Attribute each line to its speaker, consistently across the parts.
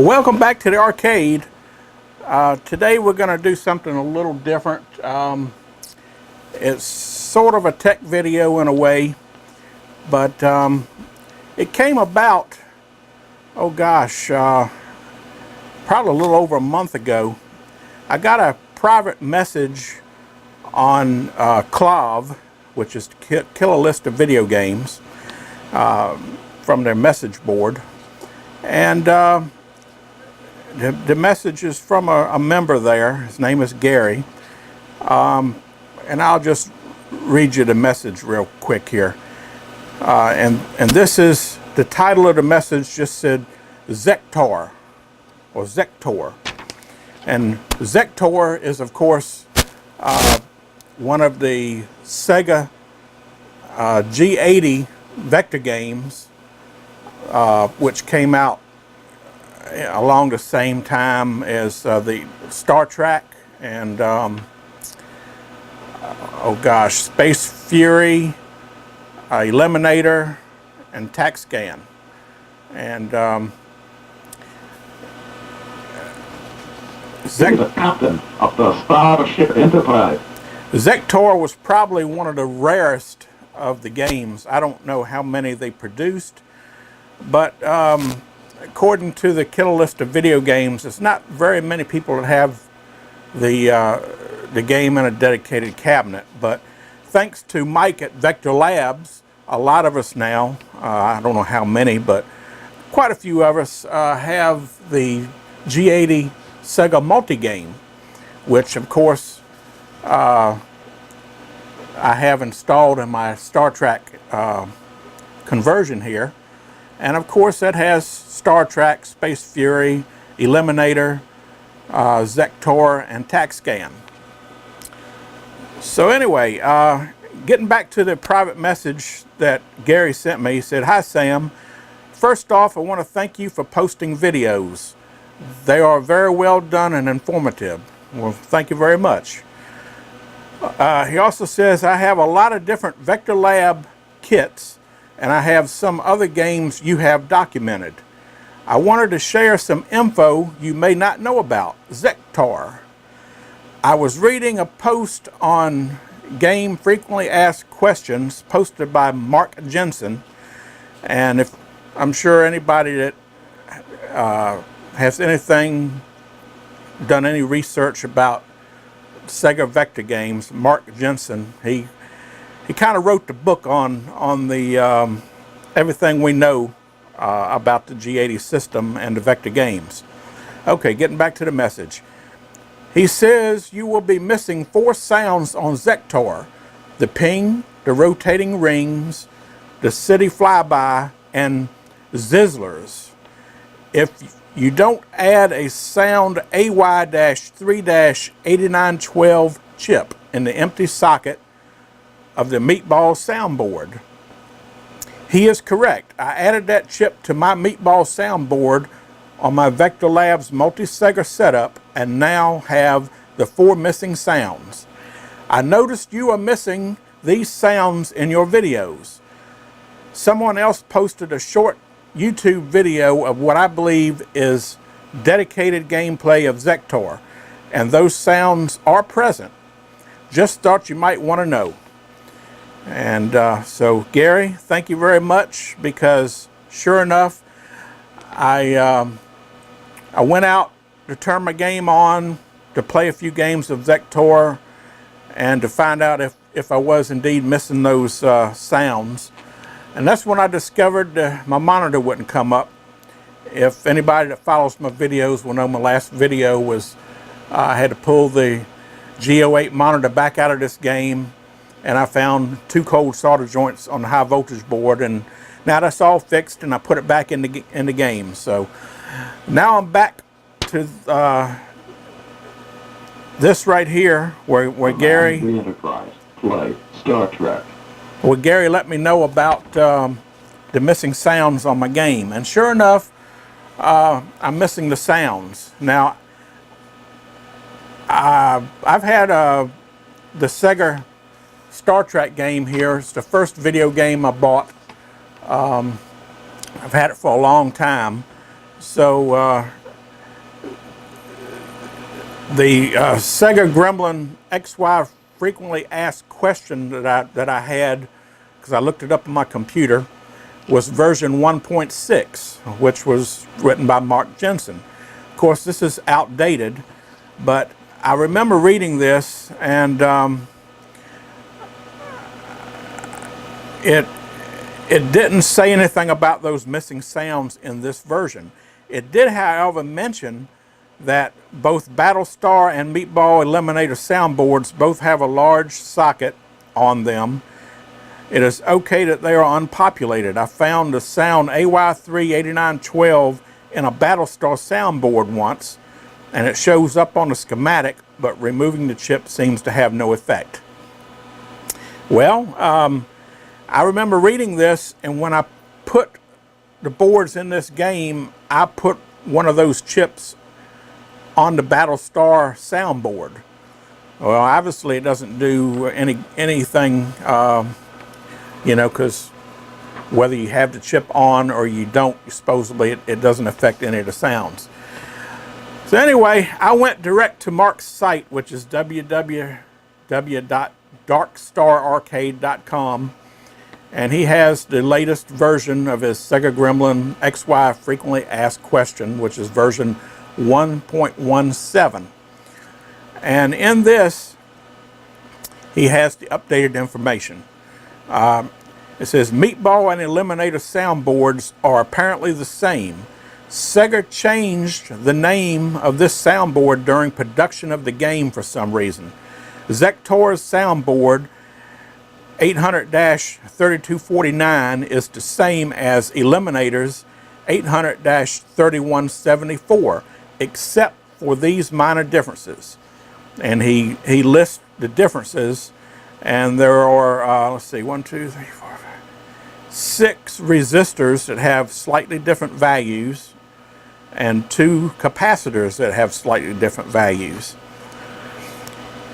Speaker 1: Well, welcome back to the arcade. Today we're going to do something a little different. It's sort of a tech video in a way, but it came about, oh gosh, probably a little over a month ago. I got a private message on KLOV, which is Kill a List of Video Games, from their message board. And the message is from a member there. His name is Gary. And I'll just read you the message real quick here. And this is, the title of the message just said Zektor, or Zektor. And Zektor is, of course, one of the Sega G80 vector games, which came out along the same time as the Star Trek and oh gosh, Space Fury, Eliminator, and TaxScan. And
Speaker 2: the captain of the Starship Enterprise.
Speaker 1: Zektor was probably one of the rarest of the games. I don't know how many they produced, but according to the Kill List of Video Games, it's not very many people that have the game in a dedicated cabinet. But thanks to Mike at Vector Labs, a lot of us now, I don't know how many, but quite a few of us have the G80 Sega multi-game, which of course I have installed in my Star Trek conversion here. And of course that has Star Trek, Space Fury, Eliminator, Zektor, and TaxScan. So anyway, getting back to the private message that Gary sent me, he said, "Hi Sam, first off I want to thank you for posting videos. They are very well done and informative." Well, thank you very much. He also says, "I have a lot of different Vector Lab kits, and I have some other games you have documented. I wanted to share some info you may not know about Zektor. I was reading a post on Game Frequently Asked Questions posted by Mark Jensen, and if I'm sure anybody that has done any research about Sega Vector games, Mark Jensen, he kind of wrote the book on the everything we know about the G80 system and the Vector games. Okay, getting back to the message. He says you will be missing 4 sounds on Zektor: the ping, the rotating rings, the city flyby, and zizzlers. If you don't add a sound AY-3-8912 chip in the empty socket of the Meatball soundboard." He is correct. I added that chip to my Meatball soundboard on my Vector Labs Multi SEGA setup and now have the 4 missing sounds. I noticed you are missing these sounds in your videos. Someone else posted a short YouTube video of what I believe is dedicated gameplay of Zektor, and those sounds are present. Just thought you might want to know. And so Gary, thank you very much, because sure enough, I went out to turn my game on to play a few games of Zektor and to find out if I was indeed missing those sounds. And that's when I discovered my monitor wouldn't come up. If anybody that follows my videos will know, my last video was I had to pull the G08 monitor back out of this game, and I found 2 cold solder joints on the high voltage board, and now that's all fixed and I put it back in the game. So now I'm back to this right here where Gary
Speaker 2: Enterprise play Star Trek.
Speaker 1: Well, Gary let me know about the missing sounds on my game, and sure enough, I'm missing the sounds. Now, I've had the Sega Star Trek game here. It's the first video game I bought. I've had it for a long time, so The Sega Gremlin XY frequently asked question that I had, because I looked it up on my computer, was version 1.6, which was written by Mark Jensen. Of course, this is outdated, but I remember reading this, and it didn't say anything about those missing sounds in this version. It did, however, mention that both Battlestar and Meatball Eliminator soundboards both have a large socket on them. It is okay that they are unpopulated. I found the sound AY38912 in a Battlestar soundboard once, and it shows up on the schematic, but removing the chip seems to have no effect. Well, I remember reading this, and when I put the boards in this game, I put one of those chips on the Battlestar soundboard. Well, obviously it doesn't do anything, you know, because whether you have the chip on or you don't, supposedly it doesn't affect any of the sounds. So anyway, I went direct to Mark's site, which is www.darkstararcade.com, and he has the latest version of his Sega Gremlin XY frequently asked question, which is version 1.17. And in this, he has the updated information. It says, Meatball and Eliminator soundboards are apparently the same. Sega changed the name of this soundboard during production of the game for some reason. Zektor's soundboard 800-3249 is the same as Eliminator's 800-3174, except for these minor differences. And he lists the differences, and there are, let's see, 1, 2, 3, 4, 5, 6 resistors that have slightly different values, and 2 capacitors that have slightly different values.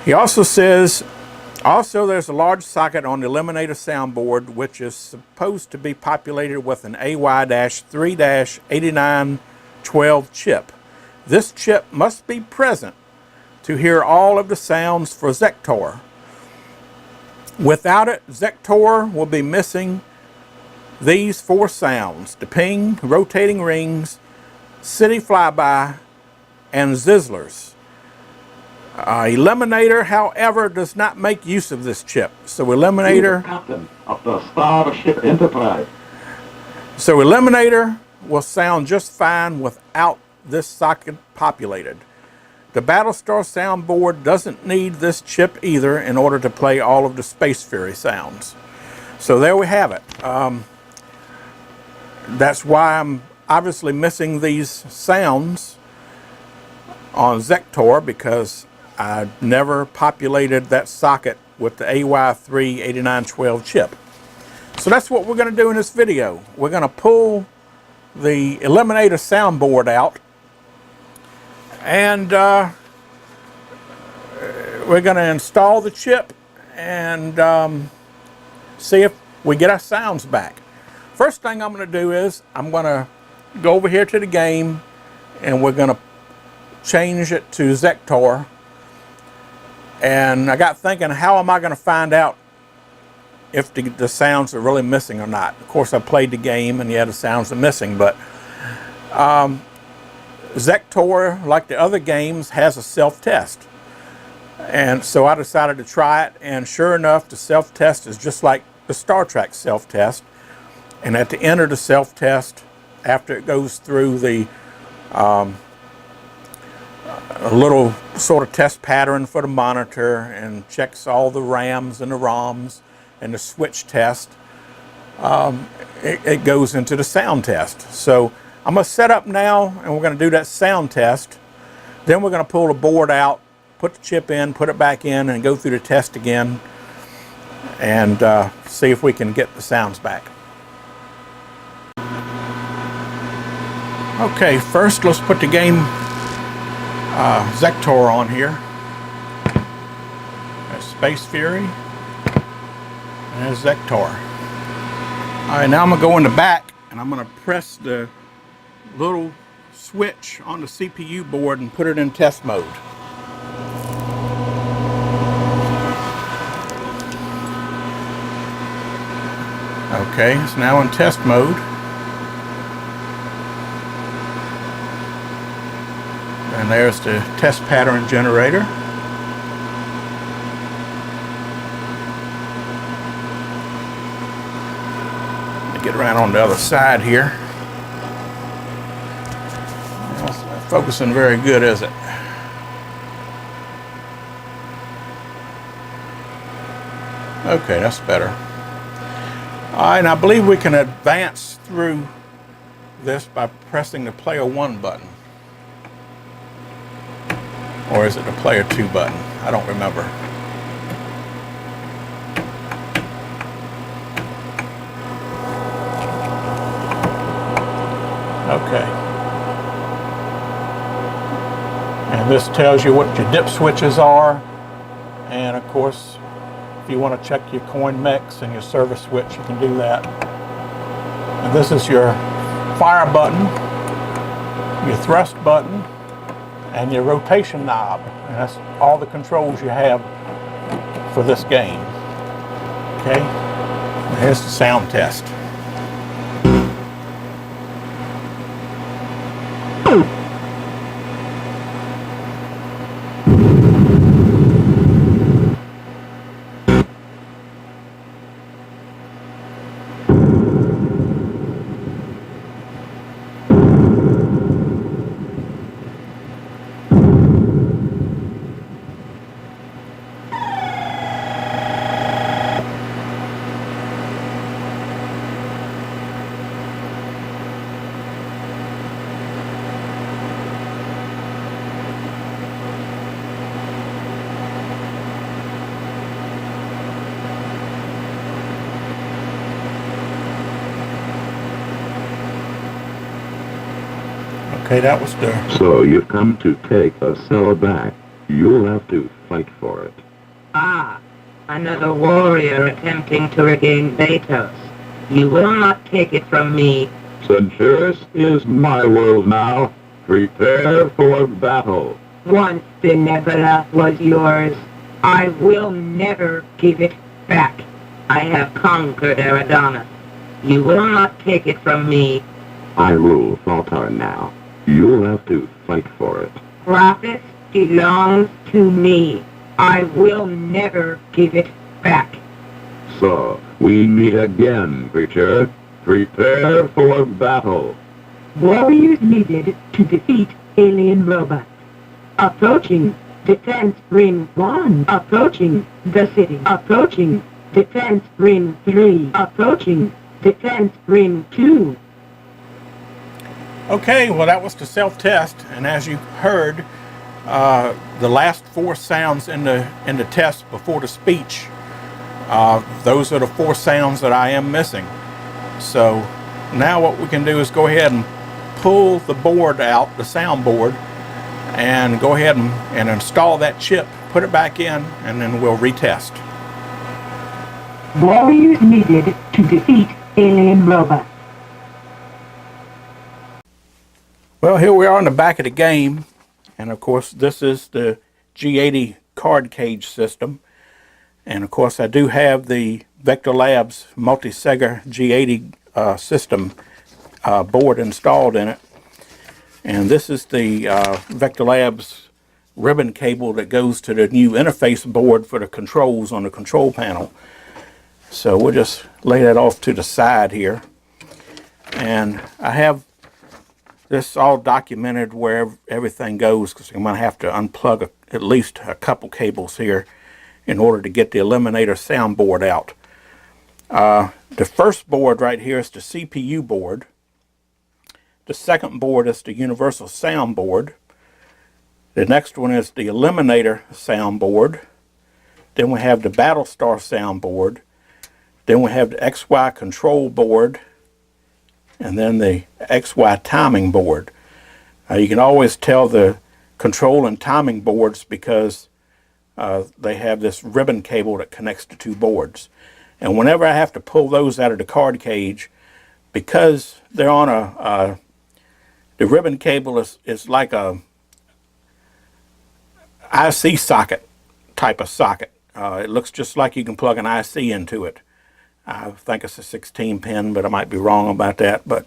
Speaker 1: He also says, there's a large socket on the Eliminator soundboard, which is supposed to be populated with an AY-3-8912 chip. This chip must be present to hear all of the sounds for Zektor. Without it, Zektor will be missing these 4 sounds: the ping, rotating rings, city flyby, and Zizzlers. Eliminator, however, does not make use of this chip. So Eliminator,
Speaker 2: Captain of the Starship Enterprise.
Speaker 1: So Eliminator will sound just fine without this socket populated. The Battlestar soundboard doesn't need this chip either in order to play all of the Space Fury sounds. So there we have it. That's why I'm obviously missing these sounds on Zektor, because I never populated that socket with the AY3-8912 chip. So that's what we're going to do in this video. We're going to pull the Eliminator soundboard out, and we're going to install the chip and see if we get our sounds back. First thing I'm going to do is I'm going to go over here to the game, and we're going to change it to Zektor. And I got thinking, how am I going to find out if the sounds are really missing or not? Of course, I played the game, and yeah, the sounds are missing, but Zektor, like the other games, has a self-test. And so I decided to try it, and sure enough, the self-test is just like the Star Trek self-test. And at the end of the self-test, after it goes through the a little sort of test pattern for the monitor and checks all the RAMs and the ROMs and the switch test, it goes into the sound test. So I'm going to set up now, and we're going to do that sound test. Then we're going to pull the board out, put the chip in, put it back in, and go through the test again, and see if we can get the sounds back. Okay, first let's put the game Zektor on here. There's Space Fury, and there's Zektor. Alright, now I'm going to go in the back, and I'm going to press the little switch on the CPU board and put it in test mode. Okay, it's now in test mode. And there's the test pattern generator. Let me get around on the other side here. It's not focusing very good, is it? Okay, that's better. Alright, and I believe we can advance through this by pressing the player 1 button. Or is it the player 2 button? I don't remember. Okay. And this tells you what your dip switches are. And of course, if you want to check your coin mix and your service switch, you can do that. And this is your fire button, your thrust button, and your rotation knob. And that's all the controls you have for this game. Okay, and here's the sound test. Okay, that was the...
Speaker 2: So you've come to take a cell back. You'll have to fight for it.
Speaker 3: Ah, another warrior attempting to regain Zektor. You will not take it from me.
Speaker 2: Since is my world now. Prepare for battle.
Speaker 3: Once the Nebula was yours, I will never give it back. I have conquered Eridanus. You will not take it from me.
Speaker 2: I rule Faltar now. You'll have to fight for it.
Speaker 3: Prophet belongs to me. I will never give it back.
Speaker 2: So, we meet again, creature. Prepare for battle.
Speaker 3: Warriors needed to defeat alien robots. Approaching defense ring 1. Approaching the city. Approaching defense ring 3. Approaching defense ring 2.
Speaker 1: Okay, well that was the self-test, and as you heard, the last 4 sounds in the test before the speech, those are the 4 sounds that I am missing. So now what we can do is go ahead and pull the board out, the sound board, and go ahead and install that chip, put it back in, and then we'll retest.
Speaker 3: Warriors needed to defeat alien robots.
Speaker 1: Well, here we are in the back of the game, and of course this is the G80 card cage system, and of course I do have the Vector Labs Multi SEGA G80 system board installed in it, and this is the Vector Labs ribbon cable that goes to the new interface board for the controls on the control panel. So we'll just lay that off to the side here, and I have this all documented where everything goes, because I'm going to have to unplug at least a couple cables here in order to get the Eliminator soundboard out. The first board right here is the CPU board. The second board is the Universal Soundboard. The next one is the Eliminator soundboard. Then we have the Battlestar soundboard. Then we have the XY control board. And then the XY timing board. You can always tell the control and timing boards because they have this ribbon cable that connects the 2 boards. And whenever I have to pull those out of the card cage, because they're on the ribbon cable is like a IC socket type of socket. It looks just like you can plug an IC into it. I think it's a 16 pin, but I might be wrong about that. But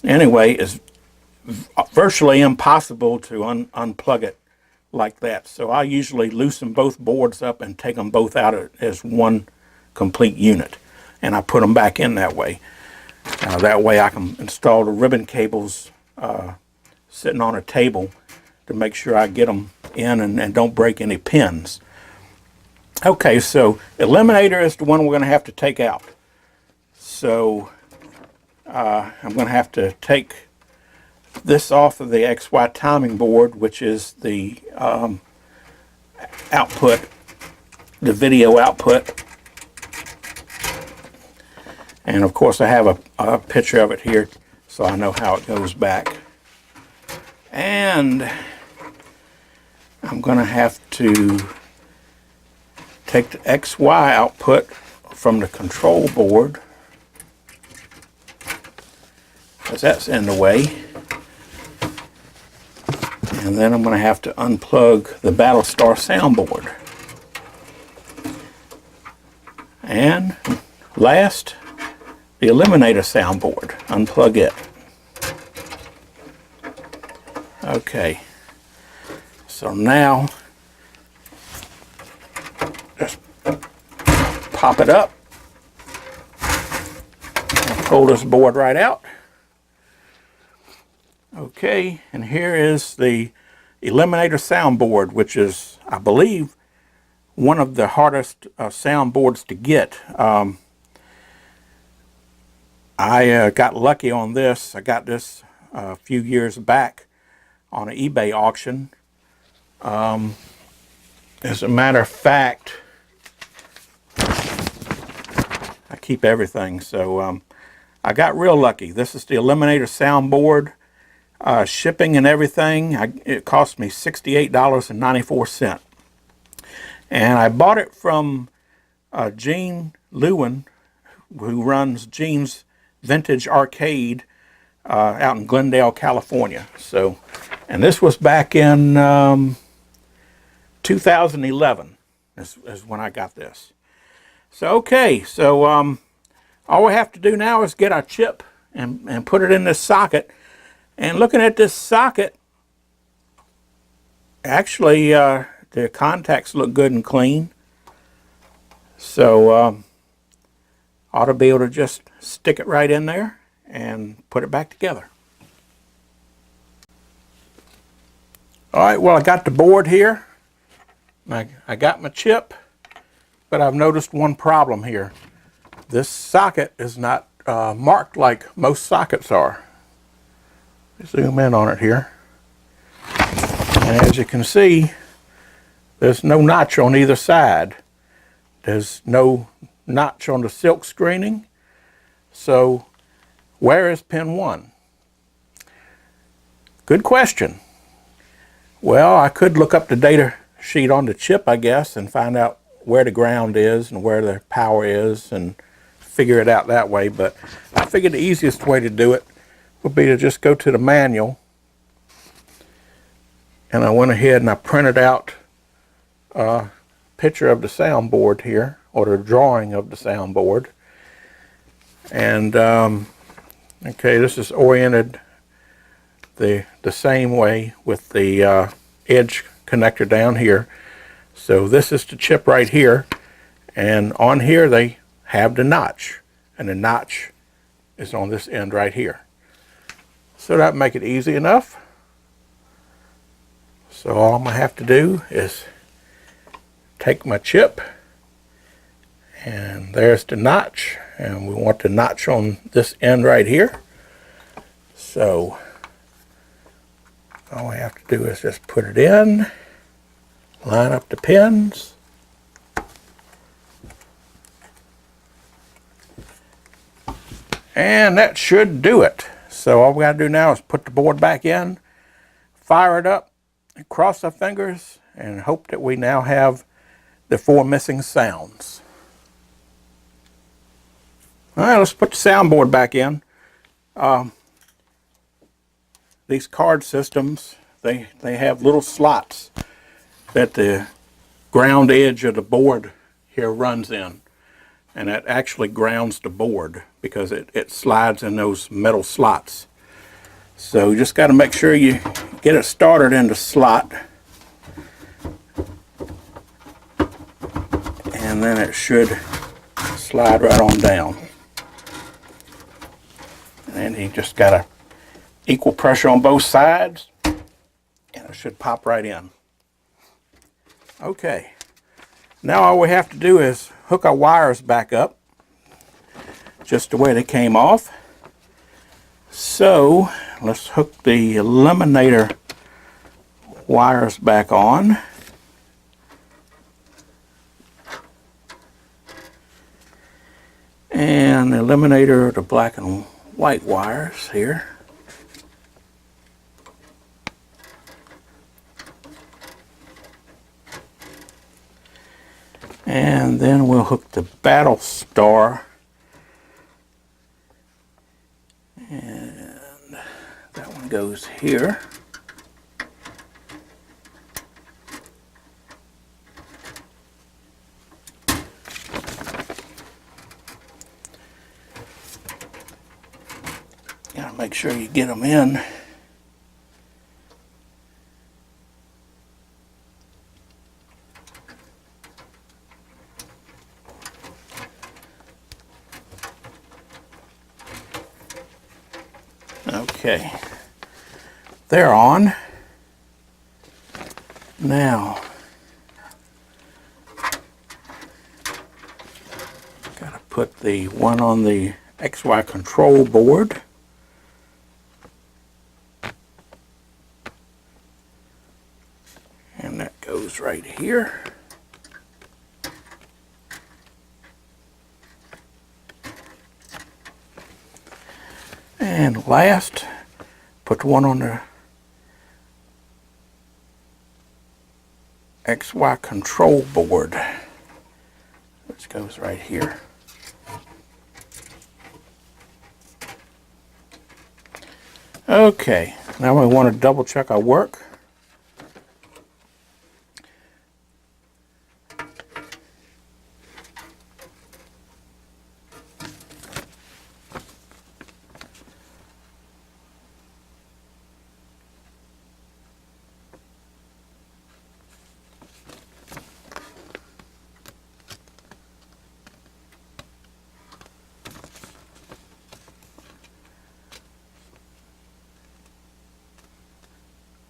Speaker 1: anyway, it's virtually impossible to unplug it like that. So I usually loosen both boards up and take them both out as one complete unit. And I put them back in that way. That way I can install the ribbon cables sitting on a table to make sure I get them in and don't break any pins. Okay, so eliminator is the one we're going to have to take out. So I'm going to have to take this off of the XY timing board, which is the output, the video output. And of course I have a picture of it here so I know how it goes back. And I'm going to have to take the XY output from the control board, because that's in the way. And then I'm going to have to unplug the Battlestar soundboard. And last, the eliminator soundboard. Unplug it. Okay. So now, just pop it up. And pull this board right out. Okay, and here is the eliminator soundboard, which is, I believe, one of the hardest soundboards to get. I got lucky on this. I got this a few years back on an eBay auction. As a matter of fact, I keep everything, so I got real lucky. This is the eliminator soundboard. Shipping and everything, it cost me $68.94. And I bought it from Gene Lewin, who runs Gene's Vintage Arcade out in Glendale, California. So, and this was back in 2011 is when I got this. So, okay, so all we have to do now is get our chip and put it in this socket. And looking at this socket, actually the contacts look good and clean. So ought to be able to just stick it right in there and put it back together. Alright, well, I got the board here. I got my chip, but I've noticed one problem here. This socket is not marked like most sockets are. Zoom in on it here. And as you can see, there's no notch on either side. There's no notch on the silk screening. So where is pin 1? Good question. Well, I could look up the data sheet on the chip, I guess, and find out where the ground is and where the power is and figure it out that way. But I figured the easiest way to do it would be to just go to the manual, and I went ahead and I printed out a picture of the soundboard here, or the drawing of the soundboard. And okay, this is oriented the same way with the edge connector down here. So this is the chip right here, and on here they have the notch, and the notch is on this end right here. So that make it easy enough. So all I'm going to have to do is take my chip, and there's the notch, and we want the notch on this end right here. So all I have to do is just put it in, line up the pins, and that should do it. So all we got to do now is put the board back in, fire it up, and cross our fingers, and hope that we now have the 4 missing sounds. All right, let's put the soundboard back in. These card systems, they have little slots that the ground edge of the board here runs in. and that actually grounds the board because it slides in those metal slots. So you just got to make sure you get it started in the slot, and then it should slide right on down. And you just got to equal pressure on both sides, and it should pop right in. Okay, now all we have to do is hook our wires back up just the way they came off. So let's hook the eliminator wires back on. And the eliminator, the black and white wires here. And then we'll hook the battle star, and that one goes here. Gotta make sure you get them in. Okay, they're on. Now, gotta put the one on the XY control board. And that goes right here. And last, put one on the XY control board, which goes right here. Okay, now we want to double check our work.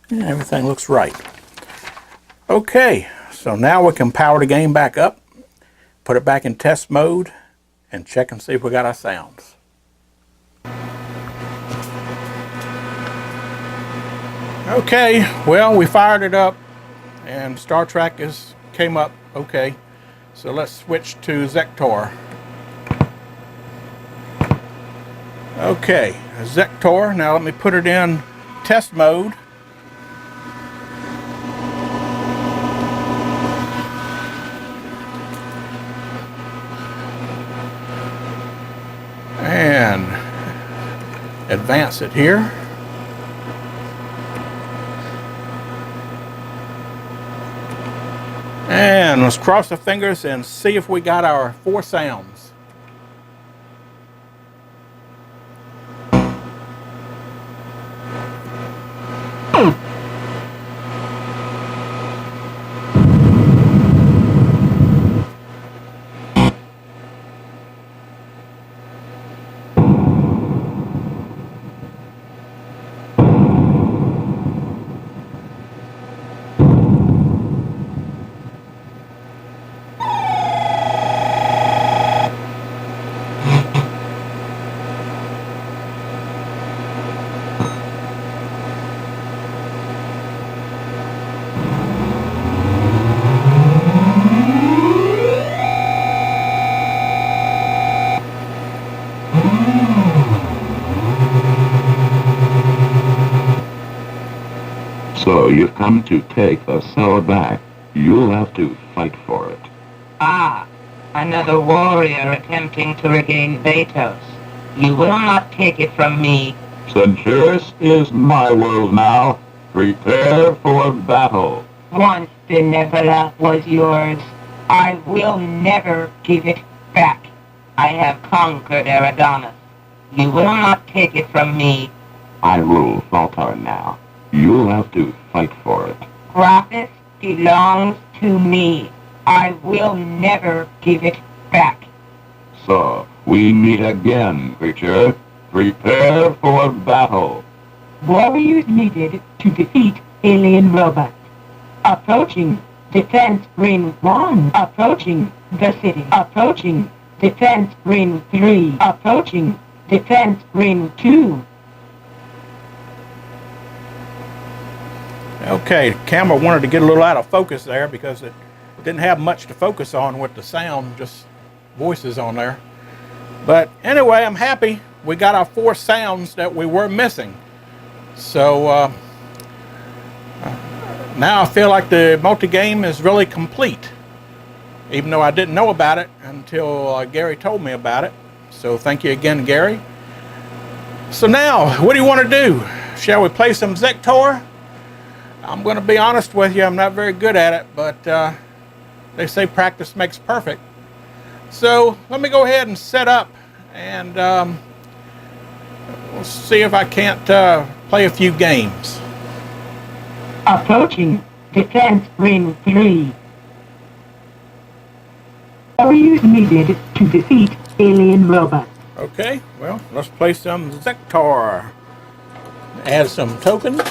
Speaker 1: And everything looks right. Okay, so now we can power the game back up, put it back in test mode, and check and see if we got our sounds. Okay, well, we fired it up and Star Trek came up okay. So let's switch to Zektor. Okay, Zektor, now let me put it in test mode. And advance it here. And let's cross the fingers and see if we got our 4 sounds.
Speaker 2: So you've come to take the cell back. You'll have to fight for it.
Speaker 4: Ah, another warrior attempting to regain Vatos. You will not take it from me.
Speaker 2: Centaurus is my world now. Prepare for battle.
Speaker 4: Once Benevela was yours. I will never give it back. I have conquered Aragonus. You will not take it from me.
Speaker 2: I rule Faltar now. You'll have to fight for it.
Speaker 4: Gratis belongs to me. I will never give it back.
Speaker 2: So, we meet again, creature. Prepare for battle.
Speaker 3: Warriors needed to defeat alien robot. Approaching defense ring 1. Approaching the city. Approaching defense ring 3. Approaching defense ring 2.
Speaker 1: Okay, the camera wanted to get a little out of focus there because it didn't have much to focus on with the sound, just voices on there. But anyway, I'm happy we got our 4 sounds that we were missing. So now I feel like the multi-game is really complete, even though I didn't know about it until Gary told me about it. So thank you again, Gary. So now, what do you want to do? Shall we play some Zektor? I'm going to be honest with you, I'm not very good at it, but they say practice makes perfect. So let me go ahead and set up, and we'll see if I can't play a few games.
Speaker 3: Approaching defense ring 3. Warriors needed to defeat alien robot.
Speaker 1: Okay, well, let's play some Zektor. Add some tokens.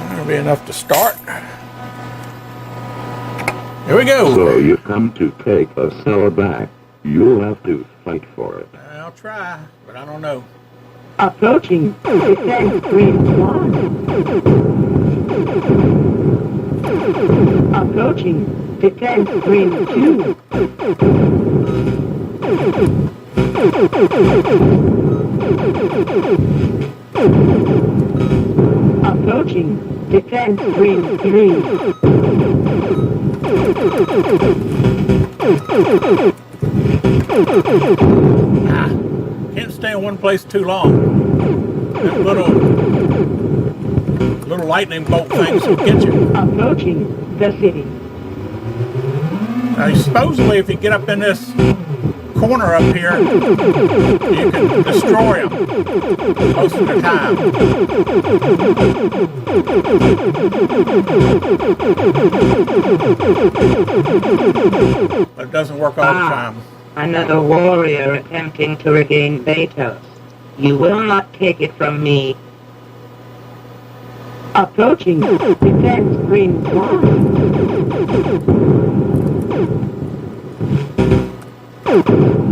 Speaker 1: That'll be enough to start. Here we go.
Speaker 2: So, you've come to take a cell back. You'll have to fight for it.
Speaker 1: I'll try, but I don't know.
Speaker 3: Approaching defense ring 1. Approaching defense ring 2. Approaching defense ring 3.
Speaker 1: Can't stay in one place too long. That little lightning bolt things will get you.
Speaker 3: Approaching the city.
Speaker 1: Now, supposedly, if you get up in this corner up here, you can destroy them most of the time. But it doesn't work all the time.
Speaker 4: Another warrior attempting to regain Betos. You will not take it from me.
Speaker 3: Approaching defense ring 1.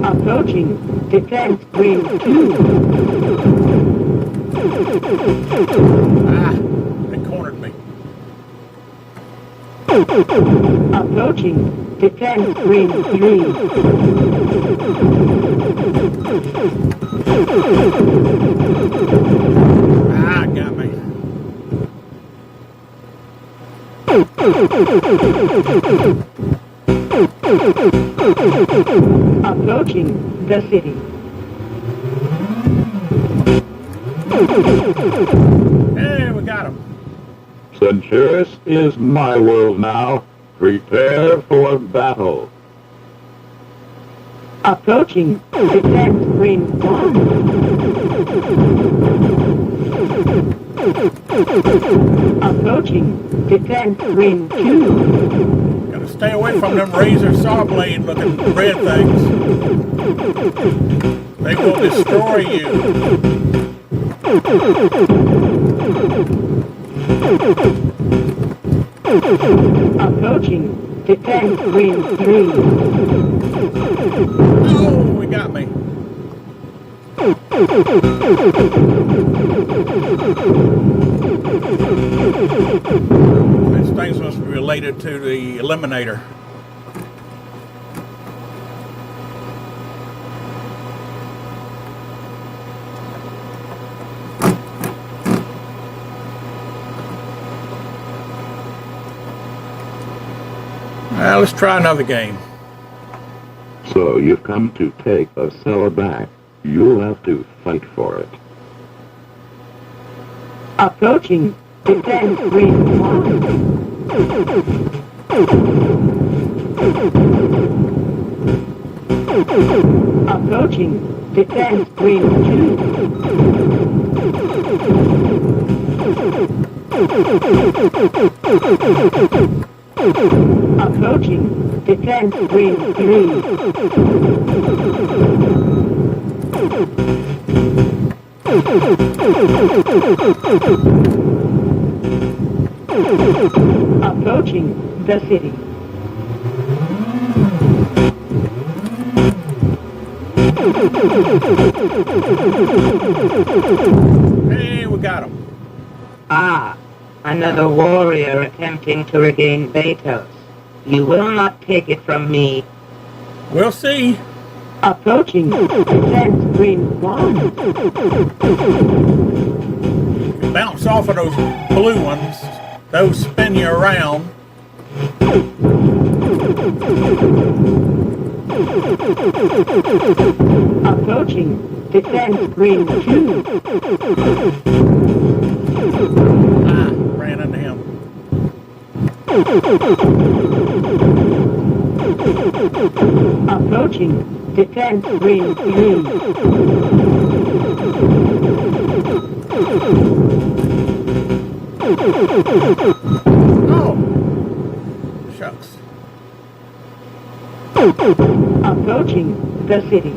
Speaker 3: Approaching defense ring 2.
Speaker 1: They cornered me.
Speaker 3: Approaching defense ring 3.
Speaker 1: Got me.
Speaker 3: Approaching the city.
Speaker 1: Hey, we got him.
Speaker 2: Centuris is my world now. Prepare for battle.
Speaker 3: Approaching defense ring 1. Approaching defense ring 2.
Speaker 1: Gotta stay away from them razor saw blade looking red things. They will destroy you.
Speaker 3: Approaching defense ring 3.
Speaker 1: Oh, we got me. These things must be related to the Eliminator. Now let's try another game.
Speaker 2: So, you've come to take a cell back. You'll have to fight for it.
Speaker 3: Approaching defense ring 1. Approaching defense ring 2. Approaching defense ring 3. Approaching the city.
Speaker 1: Hey, we got him.
Speaker 4: Ah, another warrior attempting to regain Betos. You will not take it from me.
Speaker 1: We'll see.
Speaker 3: Approaching defense ring 1.
Speaker 1: Bounce off of those blue ones. Those spin you around.
Speaker 3: Approaching defense ring 2.
Speaker 1: Ah, ran into him.
Speaker 3: Approaching defense ring 3.
Speaker 1: Oh, shucks.
Speaker 3: Approaching the city.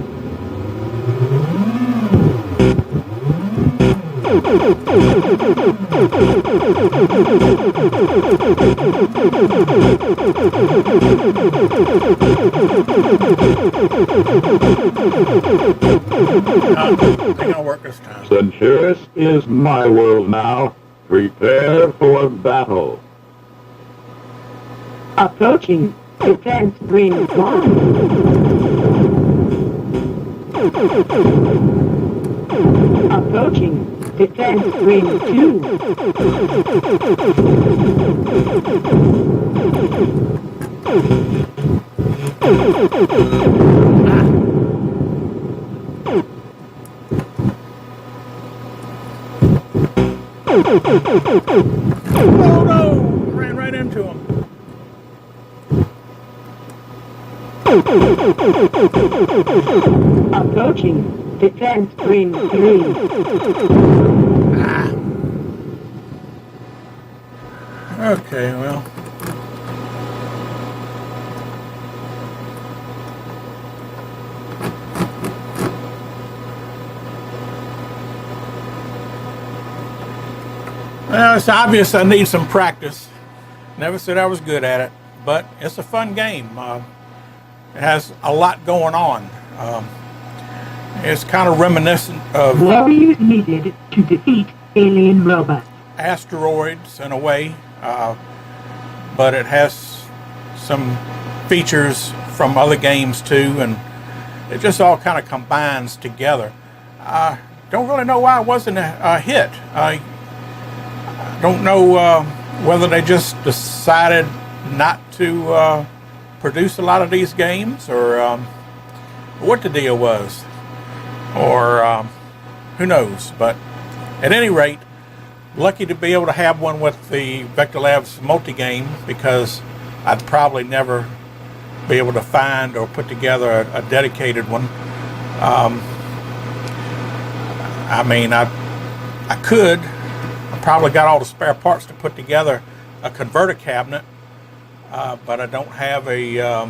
Speaker 1: Ain't gonna work this time.
Speaker 2: This is my world now. Prepare for battle.
Speaker 3: Approaching defense ring 1. Approaching defense ring 2.
Speaker 1: Oh no! Ran right into him.
Speaker 3: Approaching defense ring 3.
Speaker 1: Ah. Okay, well. Well, it's obvious I need some practice. Never said I was good at it, but it's a fun game. It has a lot going on. It's kind of reminiscent of
Speaker 3: Warriors needed to defeat alien robots.
Speaker 1: asteroids in a way, but it has some features from other games too, and it just all kind of combines together. Don't really know why it wasn't a hit. I don't know whether they just decided not to produce a lot of these games, or what the deal was, or who knows. But at any rate, lucky to be able to have one with the Vector Labs multi-game, because I'd probably never be able to find or put together a dedicated one. I mean, I could. I probably got all the spare parts to put together a converter cabinet, but I don't have a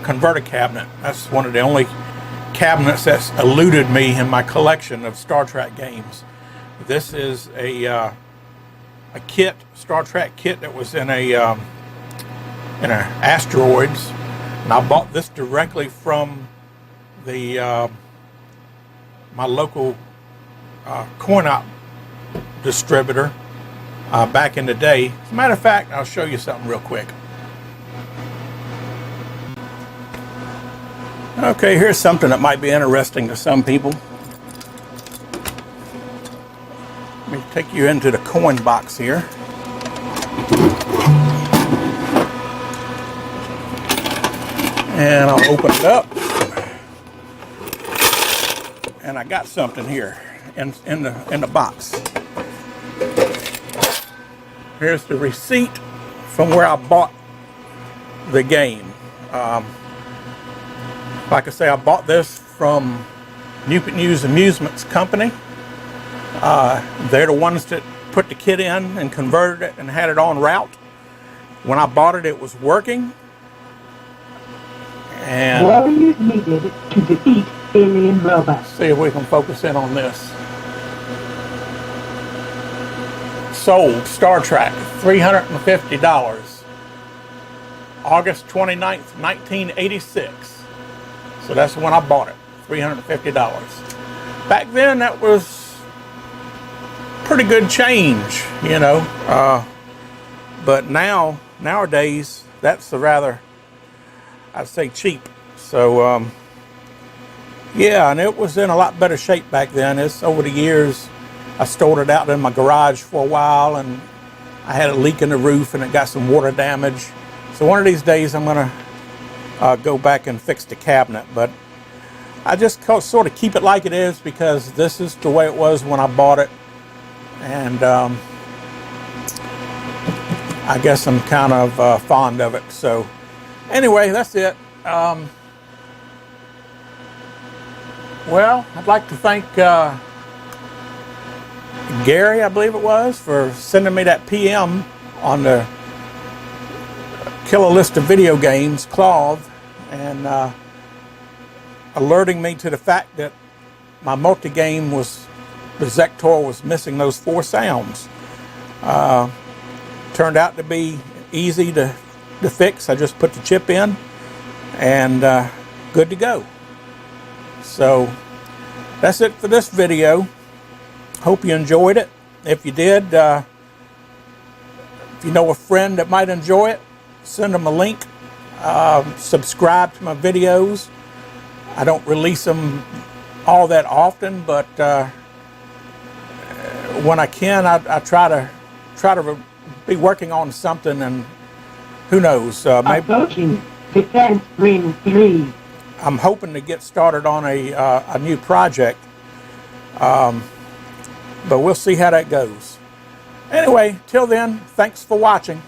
Speaker 1: converter cabinet. That's one of the only cabinets that's eluded me in my collection of Star Trek games. This is a kit, Star Trek kit, that was in a asteroids, and I bought this directly from the my local coin-op distributor back in the day. As a matter of fact, I'll show you something real quick. Okay, here's something that might be interesting to some people. Let me take you into the coin box here. And I'll open it up. And I got something here in the box. Here's the receipt from where I bought the game. Like I say, I bought this from Newport News Amusements Company. They're the ones that put the kit in and converted it and had it on route. When I bought it, it was working. And
Speaker 3: Warriors needed to defeat alien robots.
Speaker 1: see if we can focus in on this. Sold Star Trek, $350. August 29th, 1986. So that's when I bought it, $350. Back then, that was pretty good change, you know. But nowadays, that's a rather, I'd say, cheap. So, yeah, and it was in a lot better shape back then. It's over the years, I stored it out in my garage for a while, and I had a leak in the roof, and it got some water damage. So one of these days, I'm going to go back and fix the cabinet. But I just sort of keep it like it is because this is the way it was when I bought it. And I guess I'm kind of fond of it. So anyway, that's it. Well, I'd like to thank Gary, I believe it was, for sending me that PM on the Killer List of Video Games, KLOV, and alerting me to the fact that my multi-game was, the Zektor was missing those 4 sounds. Turned out to be easy to fix. I just put the chip in and good to go. So that's it for this video. Hope you enjoyed it. If you did, if you know a friend that might enjoy it, send them a link. Subscribe to my videos. I don't release them all that often, but when I can, I try to be working on something, and who knows, maybe
Speaker 3: Approaching defense ring 3.
Speaker 1: I'm hoping to get started on a new project, but we'll see how that goes. Anyway, till then, thanks for watching.